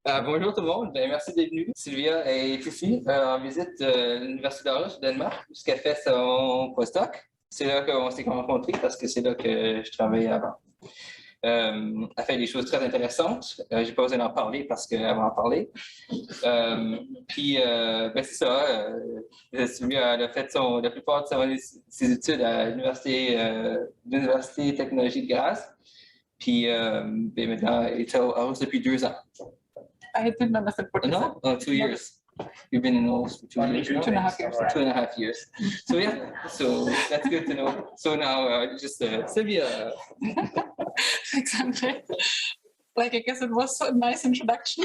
Bonjour tout le monde, merci d'être venu. Sylvia est ici en visite de l'Université d'Aarhus au Danemark, jusqu'à fait son postdoc. C'est là qu'on s'est rencontrés parce que c'est là que je travaillais avant. Elle fait des choses très intéressantes. J'ai pas besoin d'en parler parce qu'elle va en parler. C'est ça. Sylvia elle a fait la plupart de ses études à l'Université Technologie de Grasse. Puis maintenant, elle est à Aarhus depuis 2 ans. I didn't understand what you said. No, 2 years. We've been in Aarhus for 2 years. 2.5 years. 2.5 years. So yeah, so that's good to know. So now just Silvia. Exactly. Like, I guess it was a nice introduction.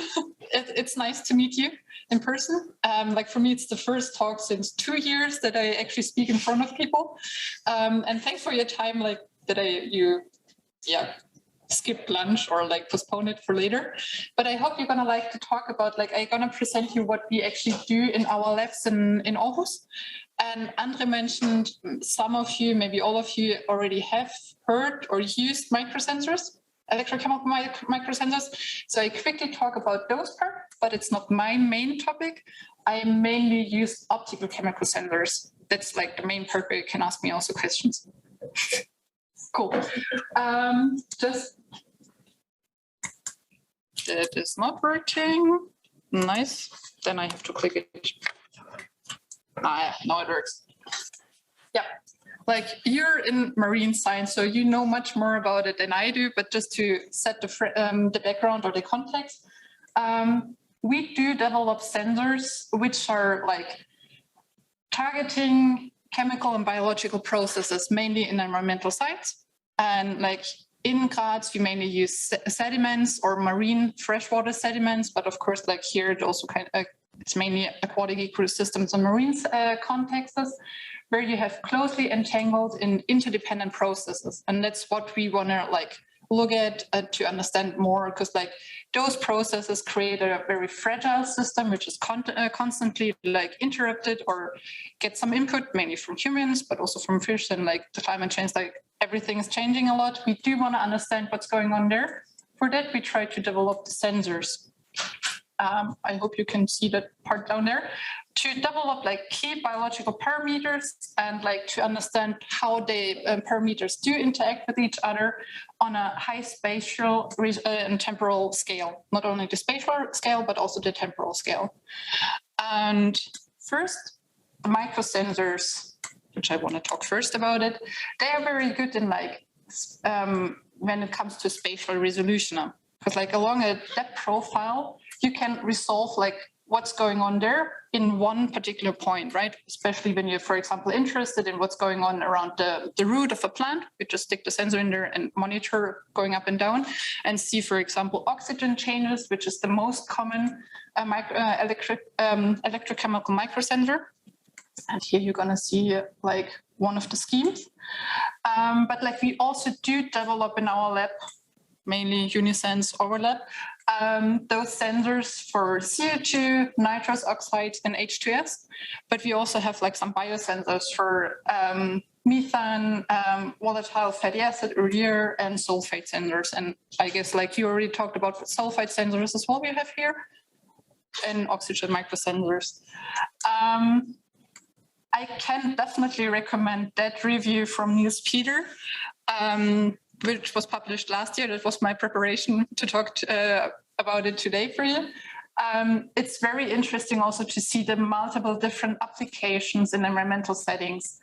It's nice to meet you in person. Like for me, it's the first talk since 2 years that I actually speak in front of people. And thanks for your time, like that you skip lunch or like postpone it for later. But I hope you're gonna like to talk about, like, I'm gonna present you what we actually do in our labs in Aarhus. And Andre mentioned some of you, maybe all of you already have heard or used microsensors, electrochemical microsensors. So I quickly talk about those parts, but it's not my main topic. I mainly use optical chemical sensors. That's like the main part where you can ask me also questions. Cool. Just that is not working. Nice. Then I have to click it. Now it works. Yeah. Like, you're in marine science, so you know much more about it than I do. But just to set the background or the context, we do develop sensors which are like targeting chemical and biological processes, mainly in environmental science. And like in Graz, we mainly use sediments or marine freshwater sediments, but of course, like here, it also it's mainly aquatic ecosystems and marine contexts, where you have closely entangled in interdependent processes. And that's what we want to like look at to understand more, because like those processes create a very fragile system, which is constantly like interrupted or get some input, mainly from humans, but also from fish. And like the climate change, like everything is changing a lot. We do want to understand what's going on there. For that, we try to develop the sensors. I hope you can see that part down there, to develop like key biological parameters and like to understand how the parameters do interact with each other on a high spatial and temporal scale, not only the spatial scale, but also the temporal scale. And first, the microsensors, which I want to talk first about it, they are very good in like, when it comes to spatial resolution, because like along a depth profile, you can resolve like what's going on there in one particular point, right? Especially when you're, for example, interested in what's going on around the root of a plant. You just stick the sensor in there and monitor going up and down and see, for example, oxygen changes, which is the most common electrochemical microsensor. And here you're gonna see like one of the schemes. But like we also do develop in our lab, mainly Unisense overlap, those sensors for CO2, nitrous oxides, and H2S. But we also have like some biosensors for methane, volatile fatty acid, urea, and sulfate sensors. And I guess like you already talked about sulfite sensors as well we have here, and oxygen microsensors. I can definitely recommend that review from Niels Peter, which was published last year. That was my preparation to talk about it today for you. It's very interesting also to see the multiple different applications in environmental settings,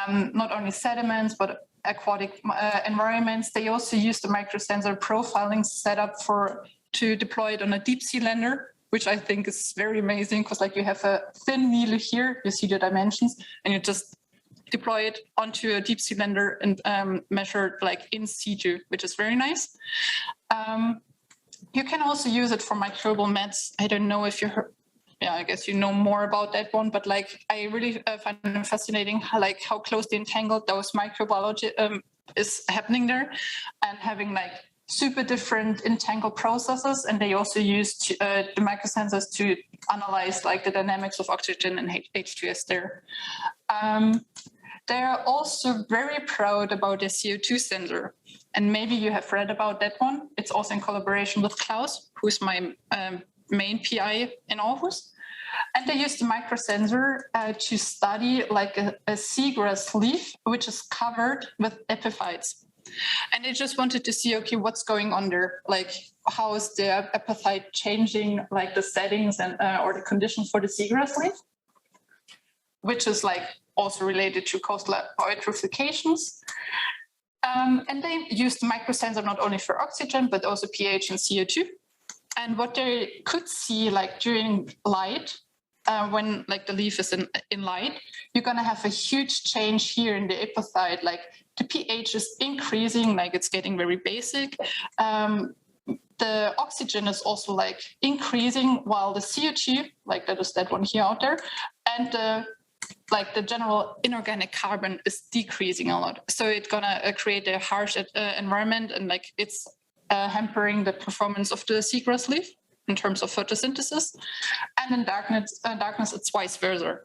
not only sediments, but aquatic environments. They also use the microsensor profiling setup to deploy it on a deep sea lander, which I think is very amazing, because like you have a thin needle here, you see the dimensions, and you just deploy it onto a deep sea lander and measure like in situ, which is very nice. You can also use it for microbial meds. I don't know if you heard, I guess you know more about that one, but like I really find it fascinating how closely entangled those microbiology is happening there, and having like super different entangled processes. And they also use the microsensors to analyze like the dynamics of oxygen and H2S there. They're also very proud about their CO2 sensor. And maybe you have read about that one. It's also in collaboration with Klaus, who's my main PI in Aarhus. And they used the microsensor to study like a seagrass leaf, which is covered with epiphytes. And they just wanted to see, okay, what's going on there? Like, how is the epiphyte changing, like the settings and or the conditions for the seagrass leaf, which is like also related to coastal eutrophications. And they used the microsensor not only for oxygen, but also pH and CO2. And what they could see, like during light, when like the leaf is in light, you're going to have a huge change here in the epiphyte. Like the pH is increasing, like it's getting very basic. The oxygen is also like increasing, while the CO2, like that is that one here out there, and like the general inorganic carbon is decreasing a lot. So it's gonna create a harsh environment, and like it's hampering the performance of the seagrass leaf in terms of photosynthesis. And in darkness it's vice versa.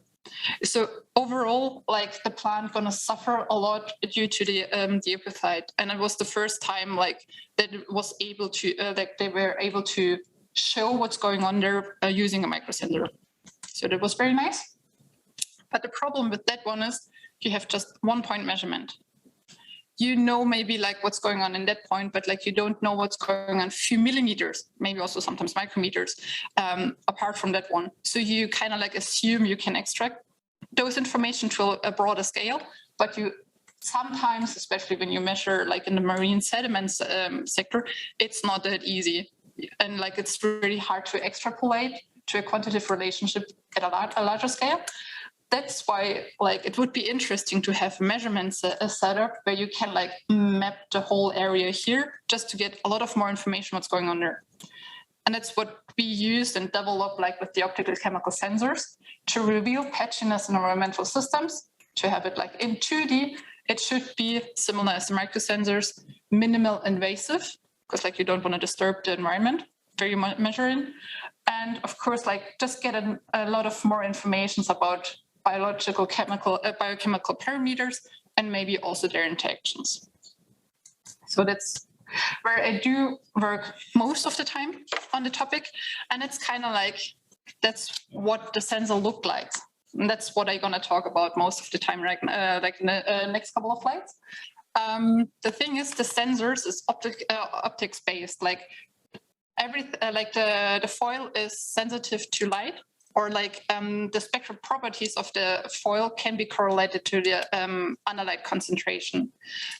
So overall, like the plant gonna suffer a lot due to the epiphyte. And it was the first time like that it was able to, like they were able to show what's going on there using a microsensor. So that was very nice. But the problem with that one is you have just 1 point measurement. You know maybe like what's going on in that point, but like you don't know what's going on a few millimeters, maybe also sometimes micrometers, apart from that one. So you kind of like assume you can extract those information to a broader scale, but you sometimes, especially when you measure like in the marine sediments sector, it's not that easy. And like it's really hard to extrapolate to a quantitative relationship at a larger scale. That's why like it would be interesting to have measurements set up where you can like map the whole area here just to get a lot of more information what's going on there. And that's what we used and developed like with the optical chemical sensors to reveal patchiness in environmental systems, to have it like in 2D. It should be similar as the microsensors, minimal invasive, because like you don't want to disturb the environment where you measure in. And of course, like just get a lot of more information about biochemical parameters and maybe also their interactions. So that's where I do work most of the time on the topic. And it's kind of like, that's what the sensor looked like. And that's what I'm going to talk about most of the time, right? Like in the next couple of slides. The thing is, the sensors is optics based. Like like the foil is sensitive to light, or like the spectral properties of the foil can be correlated to the underlight concentration,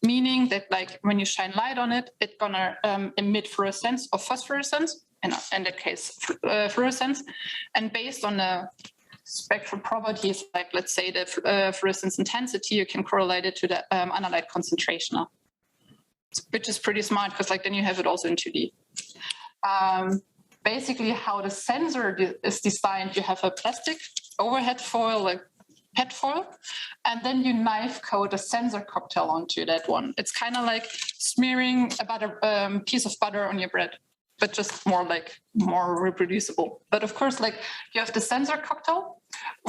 meaning that like when you shine light on it, it's gonna emit fluorescence or phosphorescence, in that case fluorescence, and based on the spectral properties, like let's say the fluorescence intensity, you can correlate it to the underlight concentration, which is pretty smart because like then you have it also in 2D. Basically how the sensor is designed, you have a plastic overhead foil, like PET foil, and then you knife coat a sensor cocktail onto that one. It's kind of like smearing a piece of butter on your bread, but just more reproducible. But of course, like you have the sensor cocktail,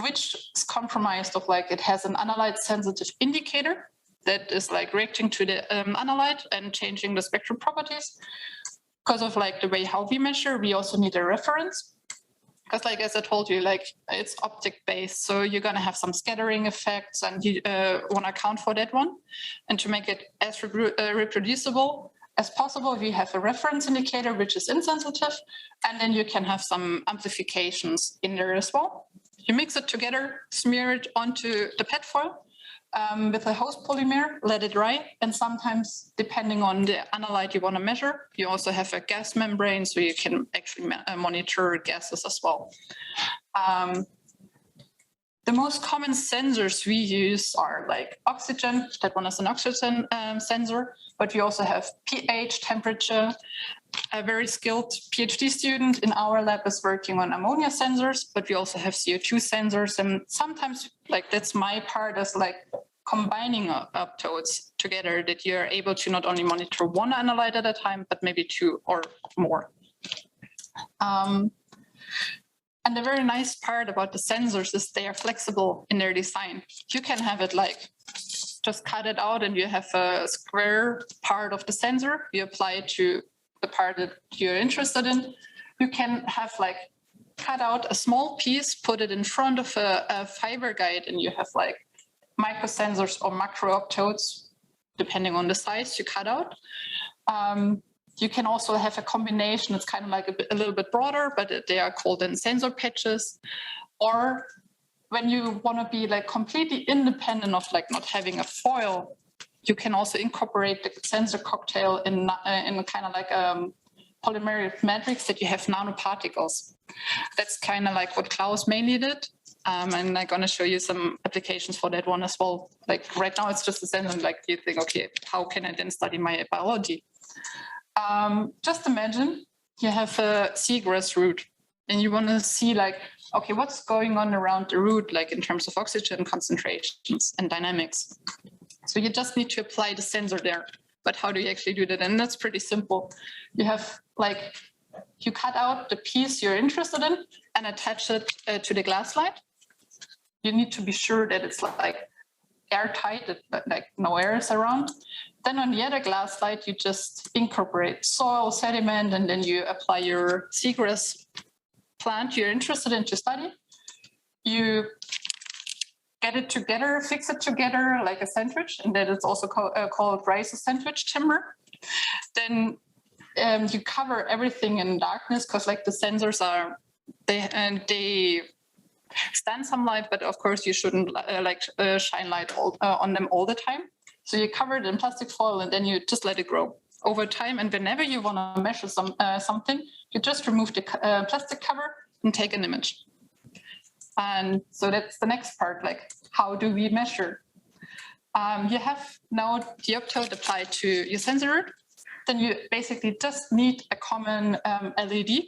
which is compromised of like, it has an analyte sensitive indicator that is like reacting to the analyte and changing the spectral properties. Because of like the way how we measure, we also need a reference. Because like, as I told you, like it's optic based. So you're going to have some scattering effects and you want to account for that one. And to make it as reproducible as possible, we have a reference indicator, which is insensitive. And then you can have some amplifications in there as well. You mix it together, smear it onto the PET foil with a host polymer, let it dry. And sometimes, depending on the analyte you want to measure, you also have a gas membrane, so you can actually monitor gases as well. The most common sensors we use are like oxygen, that one is an oxygen sensor, but we also have pH, temperature. A very skilled PhD student in our lab is working on ammonia sensors, but we also have CO2 sensors. And sometimes, like that's my part, is like combining uptones together, that you're able to not only monitor one analyte at a time, but maybe two or more. And the very nice part about the sensors is they are flexible in their design. You can have it like, just cut it out and you have a square part of the sensor. You apply it to the part that you're interested in. You can have like cut out a small piece, put it in front of a fiber guide, and you have like microsensors or macro-optodes, depending on the size you cut out. You can also have a combination. It's kind of like a little bit broader, but they are called then sensor patches. Or when you want to be like completely independent of like not having a foil, you can also incorporate the sensor cocktail in kind of like polymeric matrix that you have nanoparticles. That's kind of like what Klaus mainly did. And I'm going to show you some applications for that one as well. Like right now, it's just a sensor, like you think, okay, how can I then study my biology? Just imagine you have a seagrass root and you want to see like, okay, what's going on around the root, like in terms of oxygen concentrations and dynamics. So you just need to apply the sensor there. But how do you actually do that? And that's pretty simple. You have like, you cut out the piece you're interested in and attach it to the glass slide. You need to be sure that it's like airtight, that like no air is around. Then on the other glass slide, you just incorporate soil, sediment, and then you apply your seagrass plant you're interested in to study. You get it together, fix it together like a sandwich, and that is also called rice sandwich timber. Then you cover everything in darkness because like the sensors are, they stand some light, but of course you shouldn't shine light on them all the time. So you cover it in plastic foil and then you just let it grow over time. And whenever you want to measure something, you just remove the plastic cover and take an image. And so that's the next part, like how do we measure? You have now the optode applied to your sensor. Then you basically just need a common LED.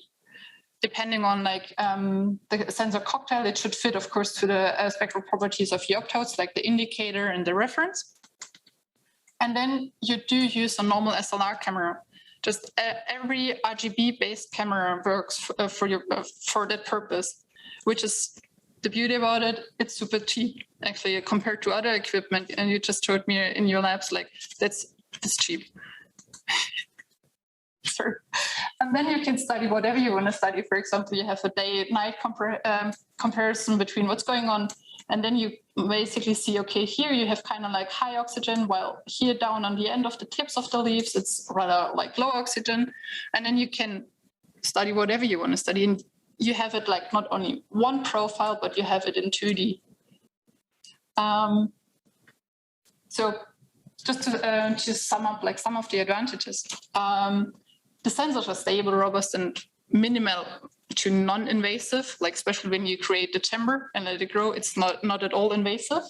Depending on like the sensor cocktail, it should fit, of course, to the spectral properties of the optodes, like the indicator and the reference. And then you do use a normal SLR camera. Just every RGB-based camera works for that purpose, which is the beauty about it. It's super cheap, actually, compared to other equipment. And you just showed me in your labs, like that's cheap. Sure. And then you can study whatever you want to study. For example, you have a day-night comparison between what's going on. And then you basically see, okay, here you have kind of like high oxygen, while here down on the end of the tips of the leaves, it's rather like low oxygen. And then you can study whatever you want to study. And you have it like not only one profile, but you have it in 2D. So just to sum up like some of the advantages. The sensors are stable, robust, and minimal to non-invasive, like especially when you create the timber and let it grow, it's not at all invasive.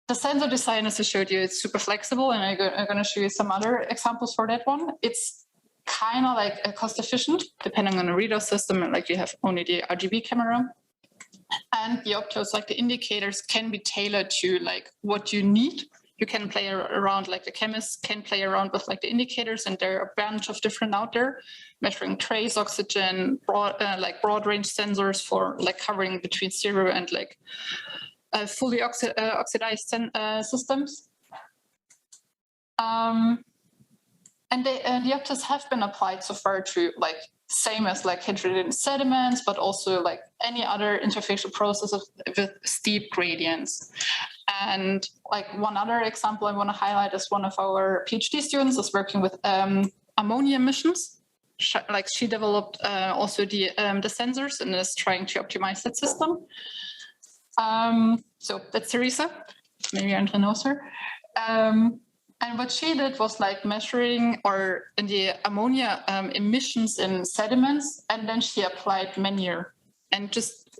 The sensor design, as I showed you, it's super flexible, and I'm going to show you some other examples for that one. It's kind of like cost efficient, depending on the readout system, and like you have only the RGB camera. And the optodes, like the indicators, can be tailored to like what you need. You can play around, like the chemists can play around with like the indicators, and there are a bunch of different out there, measuring trace oxygen, broad range sensors for like covering between 0 and like fully oxidized systems. And the optodes have been applied so far to like same as like heterogeneous sediments, but also like any other interfacial processes with steep gradients. And like one other example I want to highlight is one of our PhD students is working with ammonia emissions. Like she developed also the sensors and is trying to optimize that system. So that's Teresa. Maybe Andrea knows her. And what she did was like measuring the ammonia emissions in sediments, and then she applied Menhir and just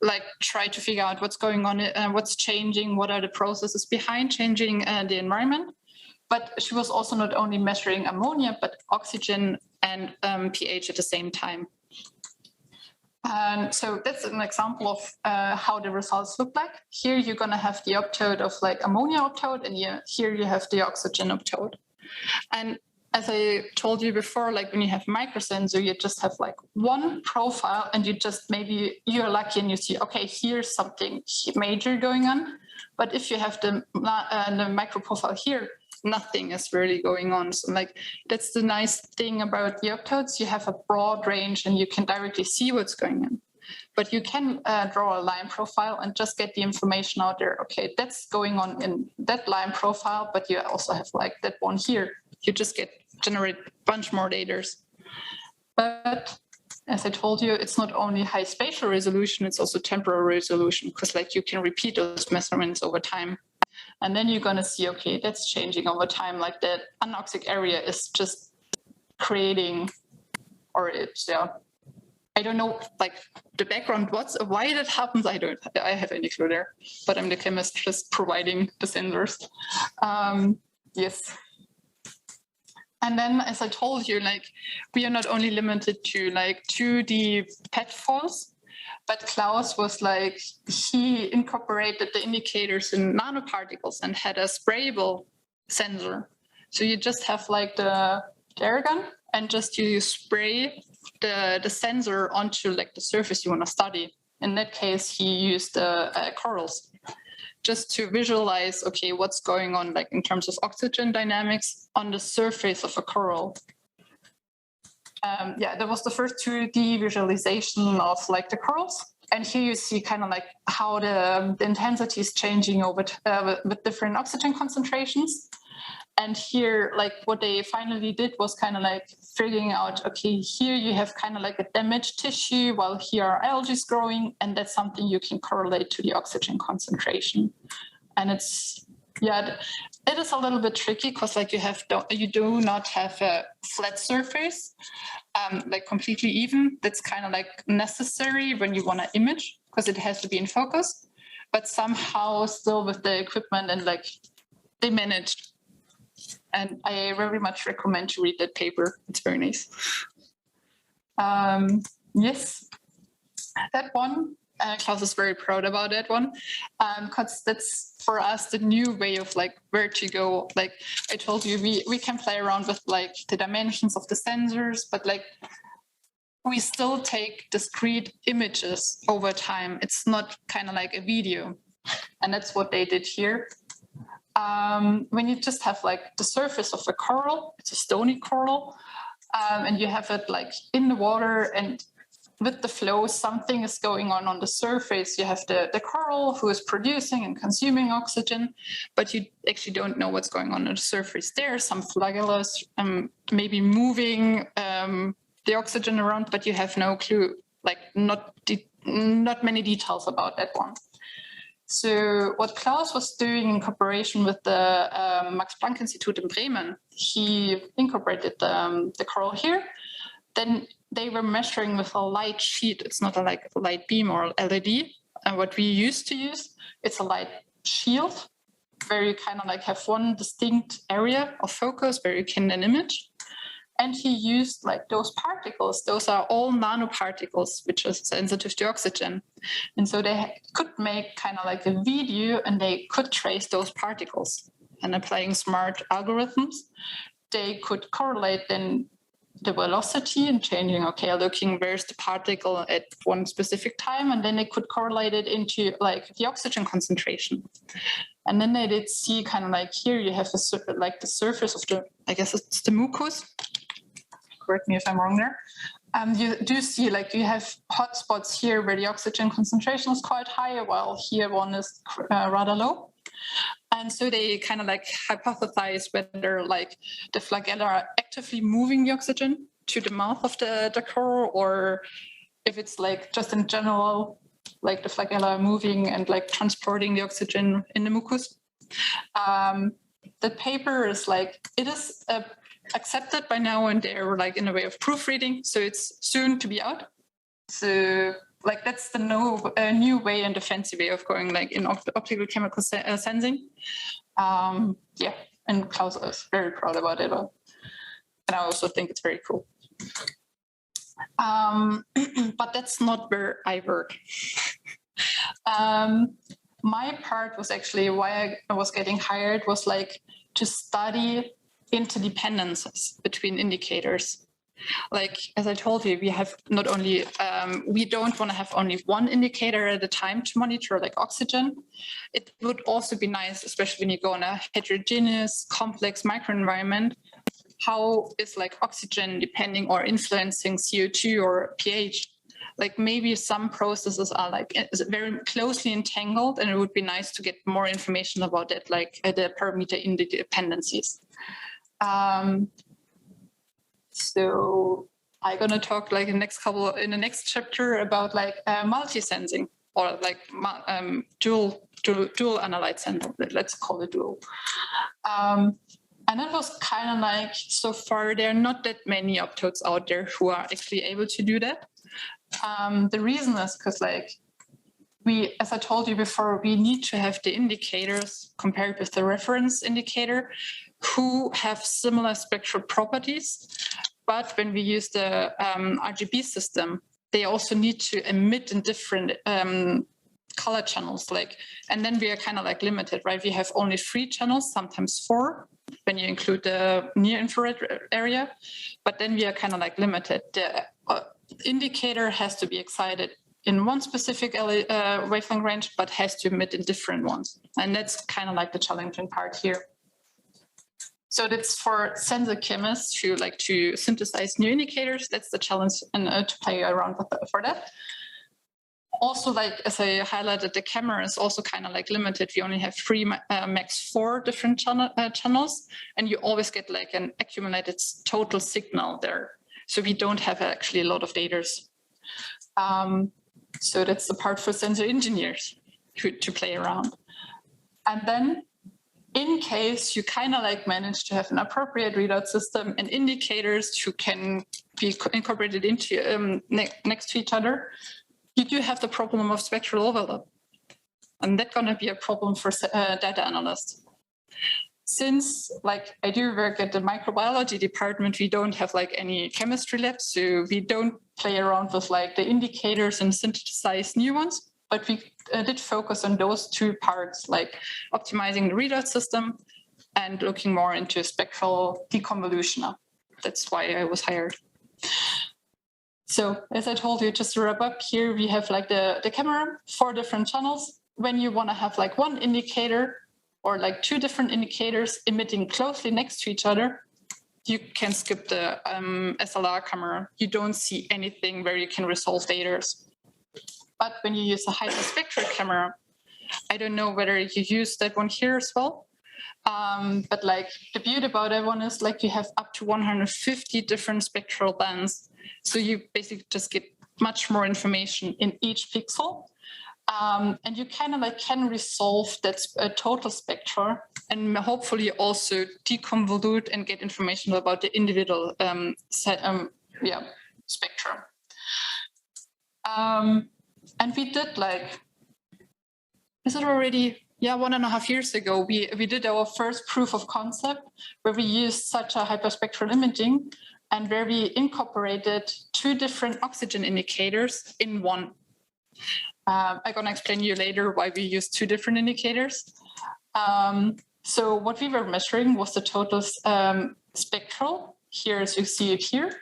like try to figure out what's going on, what's changing, what are the processes behind changing the environment. But she was also not only measuring ammonia, but oxygen and pH at the same time. And so that's an example of how the results look like. Here you're going to have the optode of like ammonia optode, and here you have the oxygen optode. And as I told you before, like when you have microsensor, you just have like one profile, and you just maybe you're lucky and you see, okay, here's something major going on. But if you have the micro profile here, nothing is really going on. So like, that's the nice thing about the octodes. You have a broad range and you can directly see what's going on. But you can draw a line profile and just get the information out there. Okay, that's going on in that line profile, but you also have like that one here. You just generate a bunch more data. But as I told you, it's not only high spatial resolution, it's also temporal resolution, because like you can repeat those measurements over time. And then you're gonna see, okay, that's changing over time. Like that anoxic area is just creating, or it's, yeah, I don't know, like the background, why that happens, I have any clue there, but I'm the chemist just providing the sensors. Yes. And then, as I told you, like we are not only limited to like 2D PET falls, but Klaus was like, he incorporated the indicators in nanoparticles and had a sprayable sensor. So you just have like the air gun and just you spray the sensor onto like the surface you want to study. In that case, he used corals just to visualize, okay, what's going on like in terms of oxygen dynamics on the surface of a coral. Yeah, that was the first 2D visualization of like the corals. And here you see kind of like how the intensity is changing over with different oxygen concentrations. And here, like what they finally did was kind of like figuring out, okay, here you have kind of like a damaged tissue while here are algae growing, and that's something you can correlate to the oxygen concentration. And it's, yeah, it is a little bit tricky because like you do not have a flat surface, like completely even. That's kind of like necessary when you want to image because it has to be in focus, but somehow still with the equipment and like they managed. And I very much recommend to read that paper. It's very nice. Yes, that one, Klaus is very proud about that one, because that's for us the new way of like where to go. Like I told you, we can play around with like the dimensions of the sensors, but like we still take discrete images over time. It's not kind of like a video, and that's what they did here. When you just have like the surface of a coral, it's a stony coral, and you have it like in the water, and with the flow, something is going on the surface. You have the coral who is producing and consuming oxygen, but you actually don't know what's going on the surface. There are some flagellas maybe moving the oxygen around, but you have no clue, like not many details about that one. So what Klaus was doing in cooperation with the Max Planck Institute in Bremen, he incorporated the coral here. Then they were measuring with a light sheet. It's not a light beam or LED. And what we used to use, it's a light shield where you kind of like have one distinct area of focus where you can then image. And he used like those particles. Those are all nanoparticles, which are sensitive to oxygen. And so they could make kind of like a video and they could trace those particles. And applying smart algorithms, they could correlate then the velocity and changing, okay, looking where's the particle at one specific time. And then they could correlate it into like the oxygen concentration. And then they did see kind of like here you have like the surface of the, I guess it's the mucus. Correct me if I'm wrong there. You do see like you have hotspots here where the oxygen concentration is quite high, while here one is rather low. And so they kind of like hypothesize whether like the flagella are actively moving the oxygen to the mouth of the coral, or if it's like just in general, like the flagella are moving and like transporting the oxygen in the mucus. The paper is like, it is accepted by now and they're like in a way of proofreading. So it's soon to be out. So like that's the new way and the fancy way of going like in optical chemical sensing. Yeah, and Klaus is very proud about it. And I also think it's very cool. But that's not where I work. My part was actually why I was getting hired was like to study interdependencies between indicators. Like, as I told you, we have not only, we don't want to have only one indicator at a time to monitor, like oxygen. It would also be nice, especially when you go in a heterogeneous, complex microenvironment, how is like oxygen depending or influencing CO2 or pH? Like maybe some processes are like very closely entangled, and it would be nice to get more information about it, like the parameter Independencies. So I'm gonna talk like in the next chapter about like multi-sensing, or like dual analyte sensing. Let's call it dual. And it was kind of like, so far there are not that many optodes out there who are actually able to do that. The reason is because like we, as I told you before, we need to have the indicators compared with the reference indicator who have similar spectral properties. But when we use the RGB system, they also need to emit in different color channels. Like, and then we are kind of like limited, right? We have only 3 channels, sometimes 4, when you include the near infrared area. But then we are kind of like limited. The indicator has to be excited in one specific wavelength range, but has to emit in different ones. And that's kind of like the challenging part here. So that's for sensor chemists who like to synthesize new indicators. That's the challenge, and to play around with for that. Also, like as I highlighted, the camera is also kind of like limited. We only have 3, max 4 different channels, and you always get like an accumulated total signal there. So we don't have actually a lot of data. So that's the part for sensor engineers to play around. And then in case you kind of like manage to have an appropriate readout system and indicators who can be incorporated into next to each other, you do have the problem of spectral overlap. And that's going to be a problem for data analysts. Since like I do work at the microbiology department, we don't have like any chemistry labs, so we don't play around with like the indicators and synthesize new ones. But we did focus on those 2 parts, like optimizing the readout system and looking more into spectral deconvolution. That's why I was hired. So as I told you, just to wrap up here, we have like the camera, 4 different channels. When you want to have like 1 indicator or like 2 different indicators emitting closely next to each other, you can skip the SLR camera. You don't see anything where you can resolve data. But when you use a hyperspectral camera, I don't know whether you use that one here as well. But like the beauty about that one is like you have up to 150 different spectral bands. So you basically just get much more information in each pixel. And you kind of like can resolve that total spectra and hopefully also deconvolute and get information about the individual spectra. And we did like, is it already, 1.5 years ago, we did our first proof of concept where we used such a hyperspectral imaging and where we incorporated 2 different oxygen indicators in one. I'm going to explain you later why we used 2 different indicators. So what we were measuring was the total spectral, here as you see it here.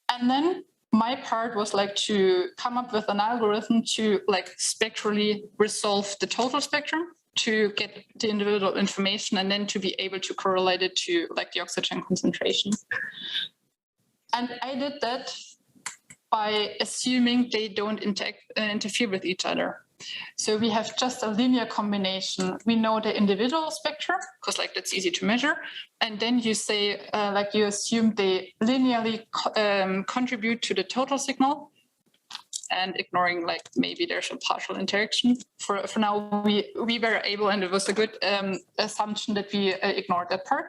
And then my part was like to come up with an algorithm to like spectrally resolve the total spectrum to get the individual information and then to be able to correlate it to like the oxygen concentration. And I did that by assuming they don't interfere with each other. So we have just a linear combination. We know the individual spectra, because like that's easy to measure. And then you say, like you assume they linearly contribute to the total signal and ignoring like maybe there's a partial interaction. For now, we were able, and it was a good assumption that we ignored that part.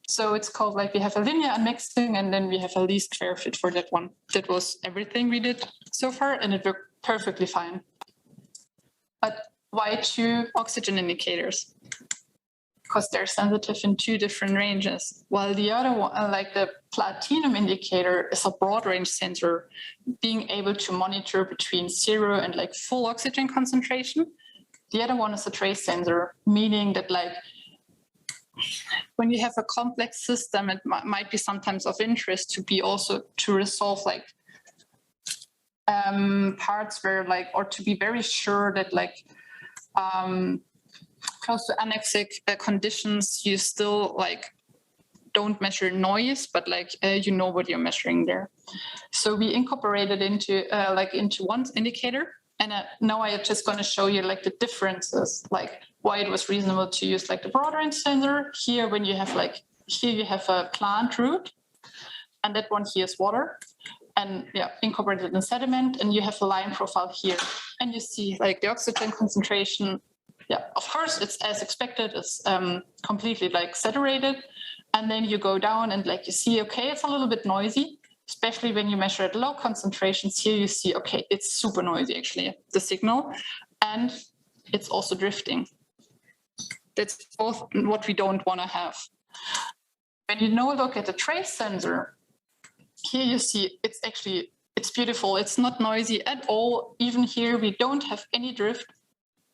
So it's called like we have a linear unmixing and then we have a least square fit for that one. That was everything we did so far and it worked perfectly fine. But why 2 oxygen indicators? Because they're sensitive in 2 different ranges. While the other one, like the platinum indicator, is a broad range sensor, being able to monitor between 0 and like full oxygen concentration. The other one is a trace sensor, meaning that like when you have a complex system, it might be sometimes of interest to be also to resolve like parts where like, or to be very sure that like close to anexic conditions, you still like don't measure noise, but like you know what you're measuring there. So we incorporated into one indicator. And now I'm just going to show you like the differences, like why it was reasonable to use like the broader range sensor. Here, when you have like, here you have a plant root, and that one here is water, and yeah, incorporated in sediment, and you have a line profile here. And you see like the oxygen concentration. Yeah, of course, it's as expected, it's completely like saturated. And then you go down and like you see, okay, it's a little bit noisy. Especially when you measure at low concentrations, here you see, okay, it's super noisy actually, the signal, and it's also drifting. That's both what we don't want to have. When you now look at the trace sensor, here you see it's beautiful. It's not noisy at all. Even here, we don't have any drift,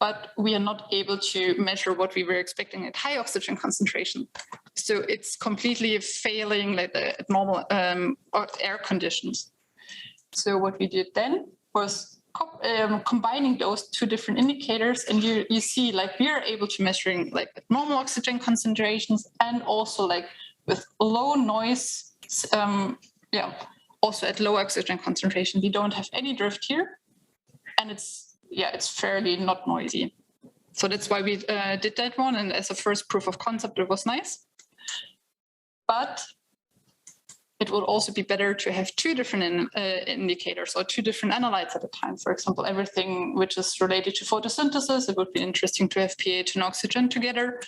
but we are not able to measure what we were expecting at high oxygen concentration. So it's completely failing like at normal air conditions. So what we did then was combining those two different indicators, and you see like we are able to measuring like at normal oxygen concentrations and also like with low noise, also at low oxygen concentration. We don't have any drift here, and it's fairly not noisy. So that's why we did that one. And as a first proof of concept, it was nice. But it would also be better to have two different indicators or two different analytes at a time. For example, everything which is related to photosynthesis, it would be interesting to have pH and oxygen together.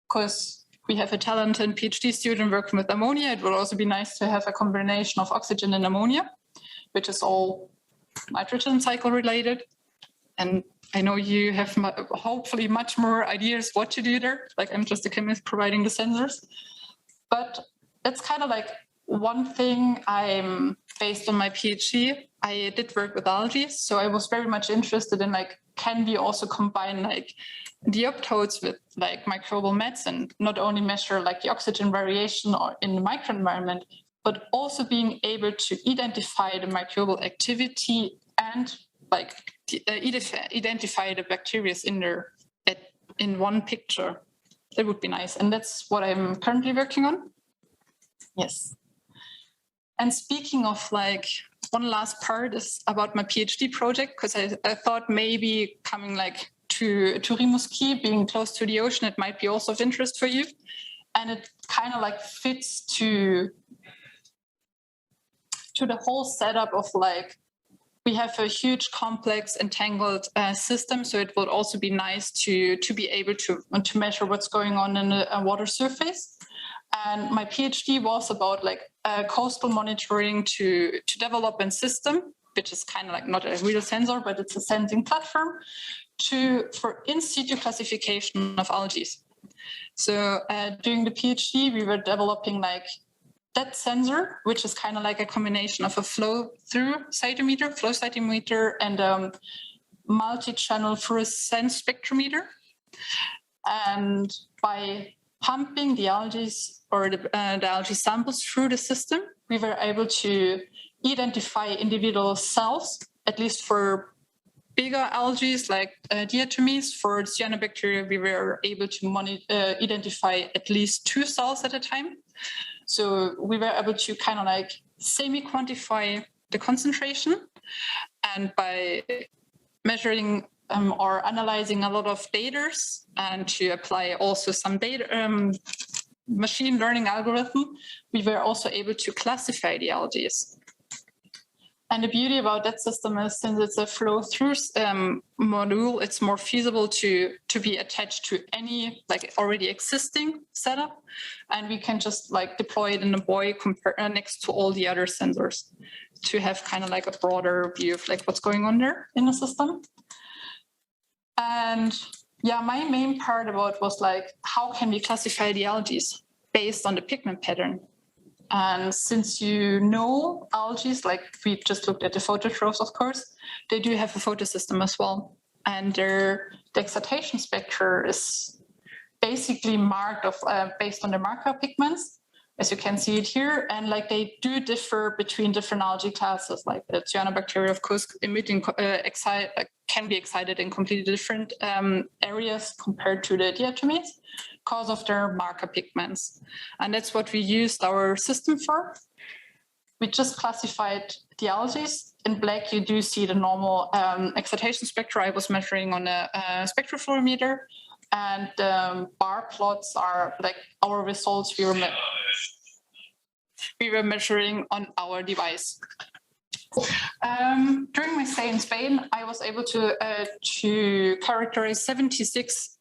Because we have a talented PhD student working with ammonia, it would also be nice to have a combination of oxygen and ammonia, which is all nitrogen cycle related. And I know you have hopefully much more ideas what to do there. Like I'm just a chemist providing the sensors. But that's kind of like one thing I'm based on my PhD. I did work with algae. So I was very much interested in like, can we also combine like dioptodes with like microbial medicine, not only measure like the oxygen variation or in the microenvironment, but also being able to identify the microbial activity and like identify the bacteria in there in one picture. That would be nice. And that's what I'm currently working on. Yes. And speaking of like, one last part is about my PhD project, because I thought maybe coming like to Rimouski, being close to the ocean, it might be also of interest for you. And it kind of like fits to the whole setup of like, we have a huge, complex, entangled system. So it would also be nice to be able to measure what's going on in a water surface. And my PhD was about like coastal monitoring to develop a system, which is kind of like not a real sensor, but it's a sensing platform for in situ classification of algae. So during the PhD, we were developing like that sensor, which is kind of like a combination of a flow cytometer, and multi-channel fluorescence spectrometer. And by pumping the algae or the algae samples through the system, we were able to identify individual cells, at least for bigger algae like diatomies. For cyanobacteria, we were able to identify at least 2 cells at a time. So we were able to kind of like semi-quantify the concentration, and by measuring or analyzing a lot of data and to apply also some data machine learning algorithm, we were also able to classify the algae. And the beauty about that system is, since it's a flow-through module, it's more feasible to be attached to any like already existing setup, and we can just like deploy it in a buoy next to all the other sensors to have kind of like a broader view of like what's going on there in the system. And yeah, my main part about was like, how can we classify the algae based on the pigment pattern? And since you know algae, like we just looked at the phototrophs, of course, they do have a photosystem as well. And the excitation spectra is basically marked based on the marker pigments, as you can see it here, and like they do differ between different algae classes. Like the cyanobacteria, of course, emitting can be excited in completely different areas compared to the diatomates because of their marker pigments, and that's what we used our system for. We just classified the algae. In black, you do see the normal excitation spectra I was measuring on a spectrophlorometer, and bar plots are like our results we were measuring on our device. During my stay in Spain, I was able to characterize 76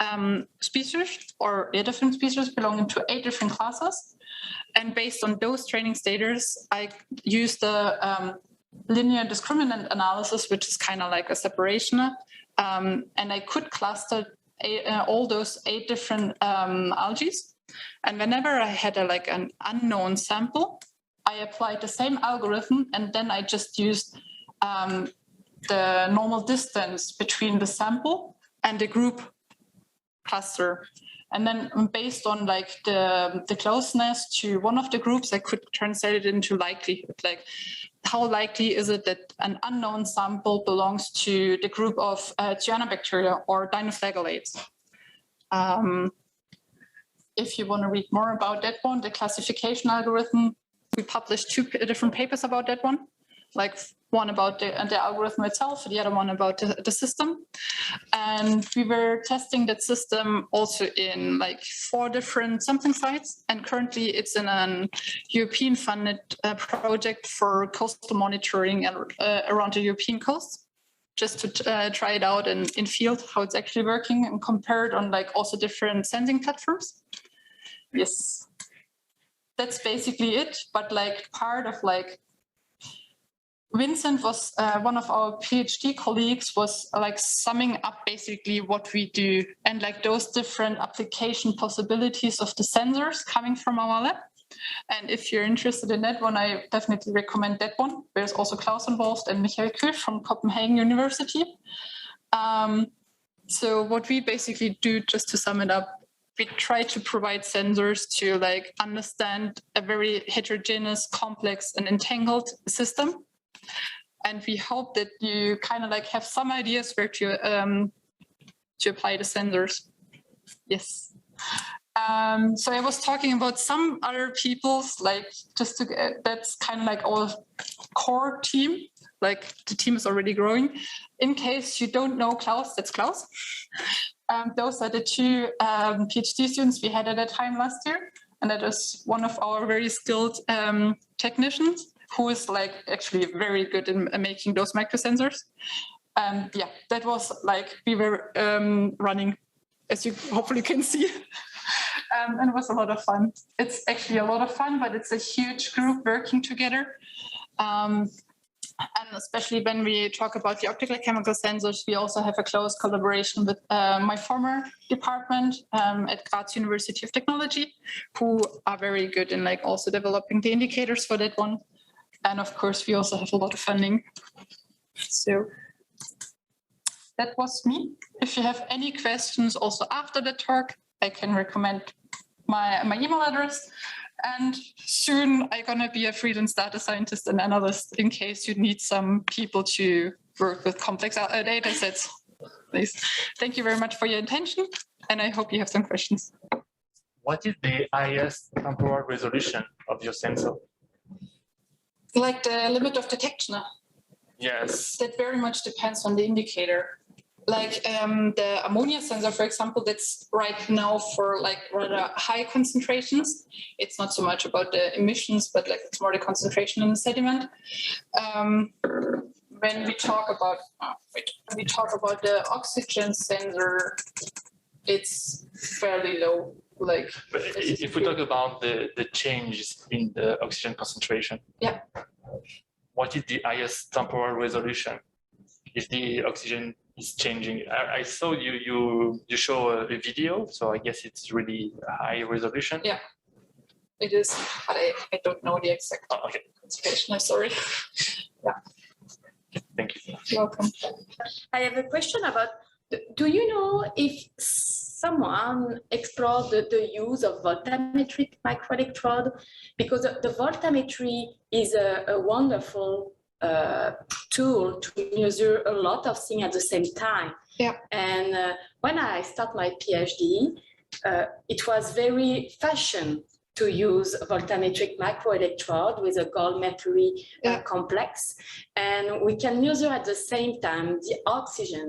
species, or 8 different species belonging to 8 different classes. And based on those training status, I used the linear discriminant analysis, which is kind of like a separation. And I could cluster all those 8 different algae. And whenever I had an unknown sample, I applied the same algorithm, and then I just used the normal distance between the sample and the group cluster. And then based on like the closeness to one of the groups, I could translate it into likelihood. Like how likely is it that an unknown sample belongs to the group of cyanobacteria or dinoflagellates? If you want to read more about that one, the classification algorithm, we published 2 different papers about that one, like one about the algorithm itself, the other one about the system. And we were testing that system also in like 4 different sampling sites. And currently it's in a European funded project for coastal monitoring around the European coast, just to try it out in field, how it's actually working, and compared on like also different sensing platforms. Yes, that's basically it. But like part of like Vincent was one of our PhD colleagues was like summing up basically what we do and like those different application possibilities of the sensors coming from our lab. And if you're interested in that one, I definitely recommend that one. There's also Klaus involved and Michael Kuhl from Copenhagen University. So what we basically do, just to sum it up, we try to provide sensors to like understand a very heterogeneous, complex and entangled system. And we hope that you kind of like have some ideas where to apply the sensors. Yes. So I was talking about some other people's, like just to that's kind of like our core team. Like the team is already growing. In case you don't know Klaus, that's Klaus. Those are the 2 PhD students we had at that time last year. And that is one of our very skilled technicians who is like actually very good in making those microsensors. Yeah, that was like we were running, as you hopefully can see. And it was a lot of fun. It's actually a lot of fun, but it's a huge group working together. And especially when we talk about the optical chemical sensors, we also have a close collaboration with my former department at Graz University of Technology, who are very good in like also developing the indicators for that one. And of course, we also have a lot of funding. So that was me. If you have any questions also after the talk, I can recommend my email address. And soon I'm going to be a freelance data scientist and analyst in case you need some people to work with complex data sets. Please. Thank you very much for your attention, and I hope you have some questions. What is the highest temporal resolution of your sensor? Like the limit of detection? Yes. That very much depends on the indicator. Like the ammonia sensor, for example, that's right now for like rather high concentrations. It's not so much about the emissions, but like it's more the concentration in the sediment. When we talk about the oxygen sensor, it's fairly low. Like, but if we talk about the changes in the oxygen concentration, yeah. What is the highest temporal resolution if the oxygen is changing? I saw you show a video, so I guess it's really high resolution. Yeah, it is, but I don't know the exact concentration. I'm sorry. Yeah. Thank you. You're welcome. I have a question about, do you know if someone explored the use of voltammetric microelectrode? Because the voltammetry is a wonderful tool to measure a lot of things at the same time. Yeah. And when I started my PhD, it was very fashion to use voltammetric microelectrode with a gold mercury complex. And we can measure at the same time the oxygen,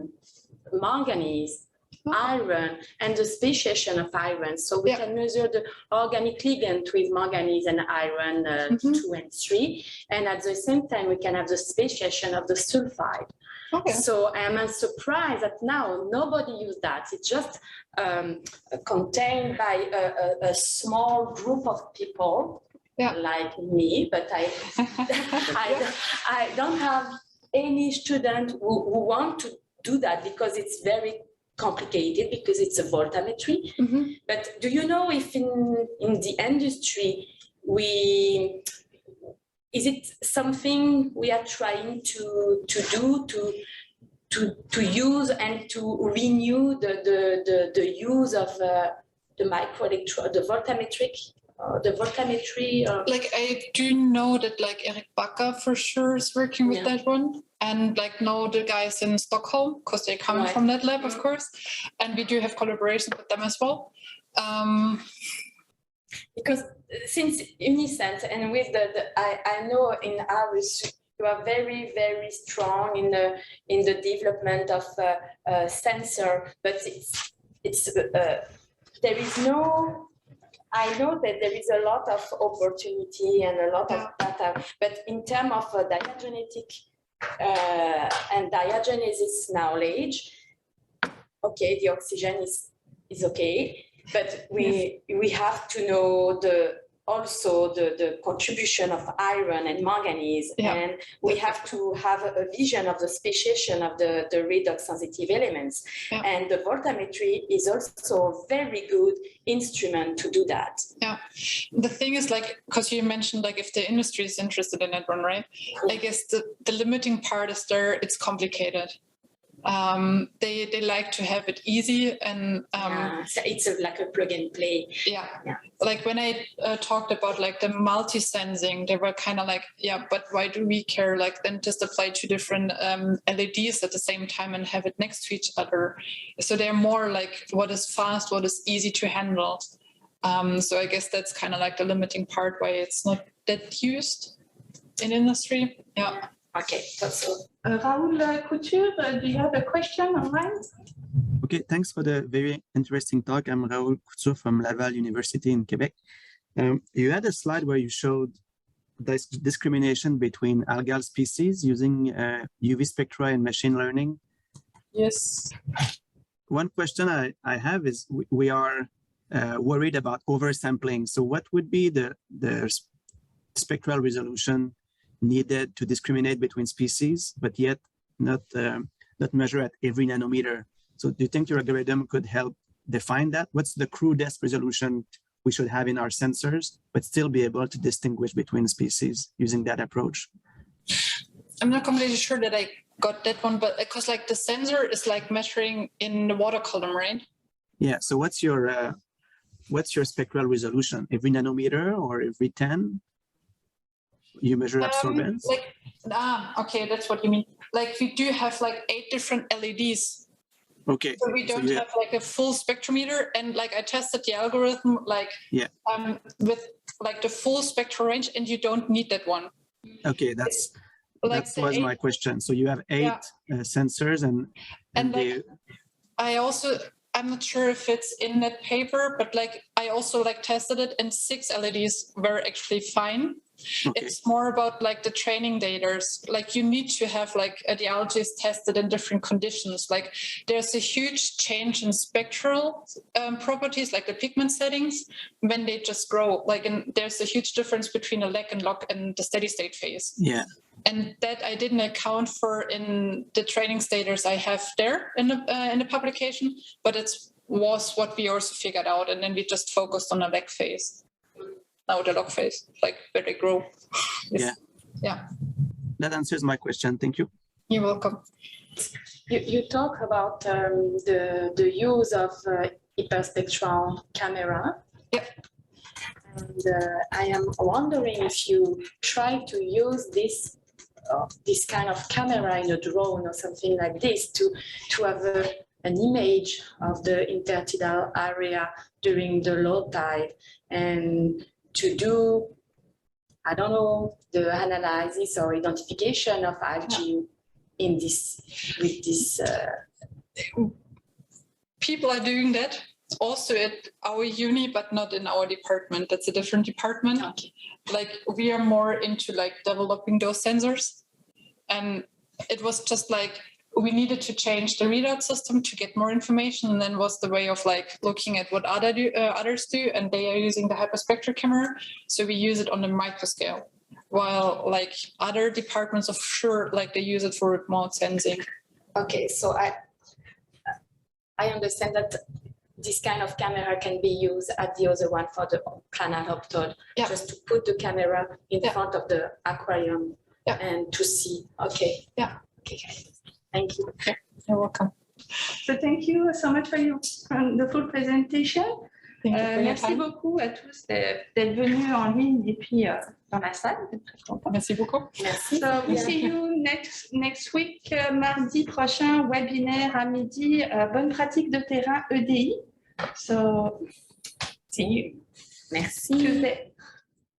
manganese, iron, and the speciation of iron. So we can measure the organic ligand with manganese and iron 2 and 3. And at the same time, we can have the speciation of the sulfide. Okay. So I am surprised that now nobody uses that. It's just contained by a small group of people like me, but I don't have any student who want to do that because it's very complicated, because it's a voltammetry. But do you know if in the industry is it something we are trying to do to use and to renew the use of the microelectrode, the voltammetry? Like I do know that like Erik Bakker for sure is working with that one, and like know the guys in Stockholm because they're coming from that lab, of course, and we do have collaboration with them as well. Because since Unisense and with I know in Aarhus you are very, very strong in the development of sensor, but it's there is no. I know that there is a lot of opportunity and a lot of data, but in terms of diagenetic and diagenesis knowledge, okay, the oxygen is okay, but we have to know also the contribution of iron and manganese, and we have to have a vision of the speciation of the redox sensitive elements. And the voltammetry is also a very good instrument to do that. Yeah, the thing is, like, because you mentioned like if the industry is interested in that one, right? I guess the limiting part is there, it's complicated. They like to have it easy, and so it's like a plug and play. Like when I talked about like the multi-sensing, they were kind of like, but why do we care? Like then just apply 2 different LEDs at the same time and have it next to each other. So they're more like what is fast, what is easy to handle. So I guess that's kind of like the limiting part why it's not that used in industry. Okay, that's all. Raoul Couture, do you have a question online? Okay, thanks for the very interesting talk. I'm Raoul Couture from Laval University in Quebec. You had a slide where you showed this discrimination between algal species using UV spectra and machine learning. Yes. One question I have is we are worried about oversampling. So what would be the spectral resolution needed to discriminate between species, but yet not measure at every nanometer? So do you think your algorithm could help define that? What's the crudest resolution we should have in our sensors, but still be able to distinguish between species using that approach? I'm not completely sure that I got that one, but because like the sensor is like measuring in the water column, right? Yeah. So what's your spectral resolution? Every nanometer or every 10? You measure absorbance? Okay, that's what you mean. Like we do have like 8 different LEDs. Okay. So we don't have like a full spectrometer, and like I tested the algorithm like with like the full spectral range, and you don't need that one. Okay, that was my question. So you have 8 sensors, and like, I'm not sure if it's in that paper, but like I also like tested it, and 6 LEDs were actually fine. Okay. It's more about like the training data. Like you need to have like the algae is tested in different conditions. Like there's a huge change in spectral properties, like the pigment settings, when they just grow. Like, and there's a huge difference between a lag and log and the steady state phase. Yeah. And that I didn't account for in the training status I have there in the publication, but it was what we also figured out, and then we just focused on the lag phase. Now the log phase, like where they grow. Yeah. That answers my question. Thank you. You're welcome. You talk about the use of hyperspectral camera. Yep. And I am wondering if you try to use this kind of camera in a drone or something like this to have an image of the intertidal area during the low tide and to do, I don't know, the analysis or identification of algae in this, with this. People are doing that also at our uni, but not in our department. That's a different department. Okay. Like we are more into like developing those sensors. And it was just like, we needed to change the readout system to get more information. And then was the way of like looking at what others do. And they are using the hyperspectral camera. So we use it on the micro scale. While like other departments of sure, like they use it for remote sensing. Okay, so I understand that this kind of camera can be used at the other one for the planaroptod, just to put the camera in front of the aquarium and to see. Okay. Yeah. Okay. Thank you. Okay. You're welcome. So thank you so much for your wonderful presentation. Merci beaucoup à tous d'être venus en ligne et puis dans la salle. Très content. Merci beaucoup. Merci. So we see you next week, mardi prochain, webinaire à midi, bonne pratique de terrain EDI. So See you. Merci. Tuesday.